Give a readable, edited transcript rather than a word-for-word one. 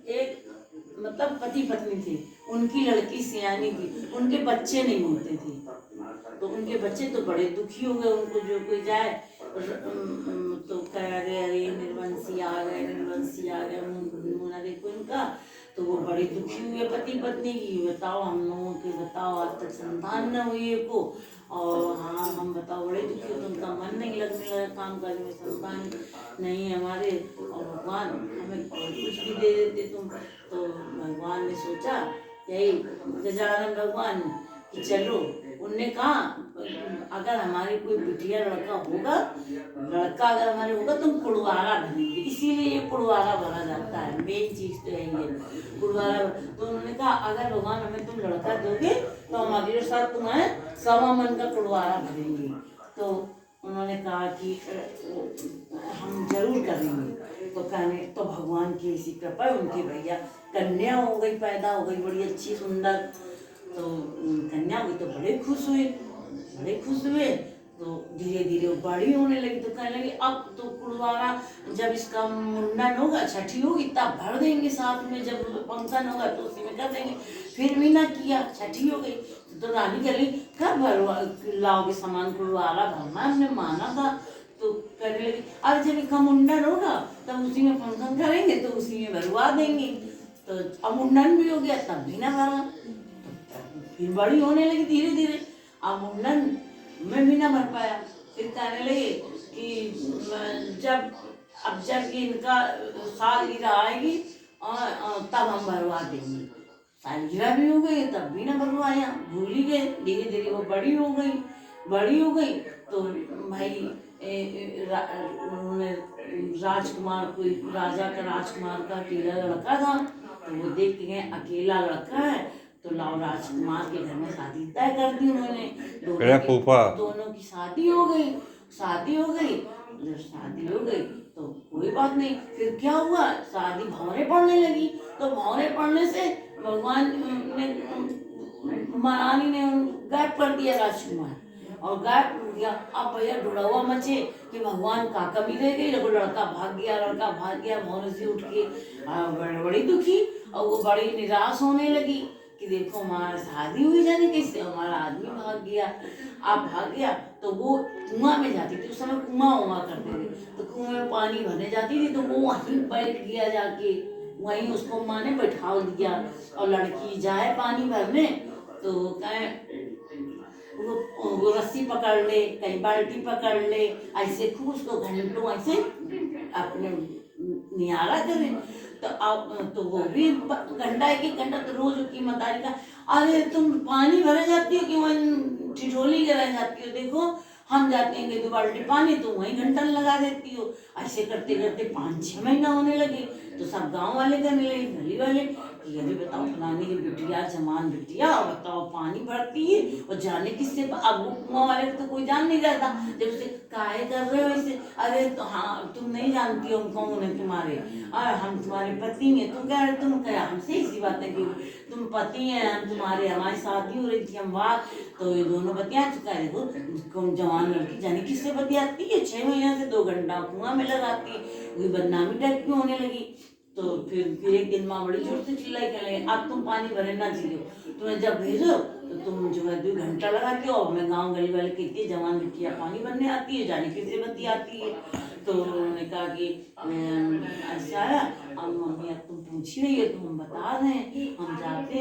एक मतलब पति पत्नी थे, उनकी लड़की सियानी थी, उनके बच्चे नहीं होते थे, तो उनके बच्चे तो बड़े दुखी हो गए। उनको जो कोई जाए तो कह रहे अरे निर्वंशी आ गए, निर्वंशी आ गए, मुँह देखो इनका। तो वो बड़े दुखी हुए पति पत्नी की, बताओ हम लोगों के, बताओ आज तक संतान न हुई है को, और हाँ हम बताओ बड़े दुखी हो, तो उनका मन नहीं लगने लगा काम करने में, संतान नहीं हमारे, और भगवान हमें और कुछ भी दे देते तुम। तो भगवान ने सोचा, यही गजानन भगवान कि चलो, उनने कहा अगर हमारे कोई बिटिया लड़का होगा, लड़का अगर हमारे होगा तो हम कुड़वारा भरेंगे, इसीलिए ये कुड़वारा भरा जाता है, मेन चीज तो यही है कुड़वारा। तो उन्होंने कहा अगर भगवान हमें तुम लड़का दोगे तो हमारे साथ तुम्हें 1.25 मन का कुड़वारा भरेंगे। तो उन्होंने कहा कि हम जरूर करेंगे। तो कहने तो भगवान की इसी कृपा, उनके भैया कन्या हो गई, पैदा हो गई बड़ी अच्छी सुंदर। तो कन्या हुई तो बड़े खुश हुए, बड़े खुश हुए। तो धीरे धीरे वो बड़ी होने लगी, तो कहने लगी अब तो कुड़वारा जब इसका मुंडन होगा, छठी होगी तब भर देंगे साथ में, जब फंक्शन होगा तो उसी में कर देंगे। फिर भी ना किया, छठी हो गई तो रानी कह रही कब भरवा लाओगे सामान, कुड़वारा भरना हमने माना था। तो कहने लगी अब जब इसका मुंडन होगा तब उसी में फंक्शन करेंगे तो उसी में भरवा देंगे। तो अब मुंडन भी हो गया तब भी ना भरा, फिर बड़ी होने लगी धीरे धीरे, अब मुंडन में भी ना भर पाया। फिर कहने लगे कि जब इनका सालगिरह आएगी और तब हम भरवा देंगे। सालगिरह भी हो गई तब भी ना भरवाया, भूल ही गए। धीरे धीरे वो बड़ी हो गई, बड़ी हो गई तो भाई राजकुमार, कोई राजा का राजकुमार का अकेला लड़का था, तो वो देख के गए अकेला लड़का है तो लाओ राजकुमार के घर में शादी तय कर दी उन्होंने। दोनों की शादी हो गई, शादी हो गई। जब शादी हो गई तो कोई बात नहीं, फिर क्या हुआ, शादी भौरे पड़ने लगी। तो भौरे पड़ने से भगवान ने, महारानी ने गायब कर दिया राजकुमार, और गायब हो गया। अब भैया ढुढ़ावा मचे कि भगवान का कमी रह गई, लड़का भाग गया, लड़का भाग गया। भौरे से उठ के बड़ी दुखी, और वो बड़ी निराश होने लगी कि देखो हमारा शादी हुई जाने कैसे, हमारा आदमी भाग गया। आप भाग गया तो वो कुआं में जाती थी, उस समय कुआं हुआ करते थे, तो कुएं में पानी भरने जाती थी, तो वो वहीं बैठ गया जाके, वहीं उसको माँ ने बैठा दिया। और लड़की जाए पानी भरने तो कहे वो रस्सी पकड़ ले, कहीं बाल्टी पकड़ ले, ऐसे खूब उसको घंटों ऐसे अपने निहारा करे। तो अब तो वो भी घंटा एक घंटा, तो रोज की मतारी का अरे तुम पानी भरे जाती हो कि वहीं ठिठोली के रह जाती हो, देखो हम जाते हैं 2 बाल्टी पानी तो वहीं घंटा लगा देती हो। ऐसे करते करते 5-6 महीना होने लगे। तो सब गांव वाले कहने लगे, गली वाले कि अरे बताओ फलानी की बिटिया, जमान बिटिया, बताओ पानी भरती है और जाने किससे। अब वो कुआं वाले तो कोई जान नहीं रहता, जब उसे काहे कर रहे हो ऐसे, अरे तो हाँ तुम नहीं जानती हो हम कौन है तुम्हारे, हम तुम्हारे पति हैं। तुम कह रहे, तुम क्या हमसे इसी बातें की, तुम पति हैं हम तुम्हारे, हमारी शादी हो रही थी हम बात, तो ये दोनों बतिया चुका है। देखो जवान लड़की जाने किससे बतियाती है, 6 महीने से 2 घंटा कुआं में लगाती है, वही बदनामी टाइप की होने लगी। तो फिर एक दिन माँ बड़ी जोर से चिल्लाई, कह लगे अब तुम पानी भरे ना जियो, तुम्हें जब भेजो तो तुम जो है 2 घंटा लगाती हो। मैं गाँव गली वाले कहती है जवान बिटिया पानी भरने आती है, जाने किससे बतियाती है। तो उन्होंने कहा कि अच्छा है, अब मम्मी अब तुम पूछ ही रही है तो हम बता रहे हैं, हम जाते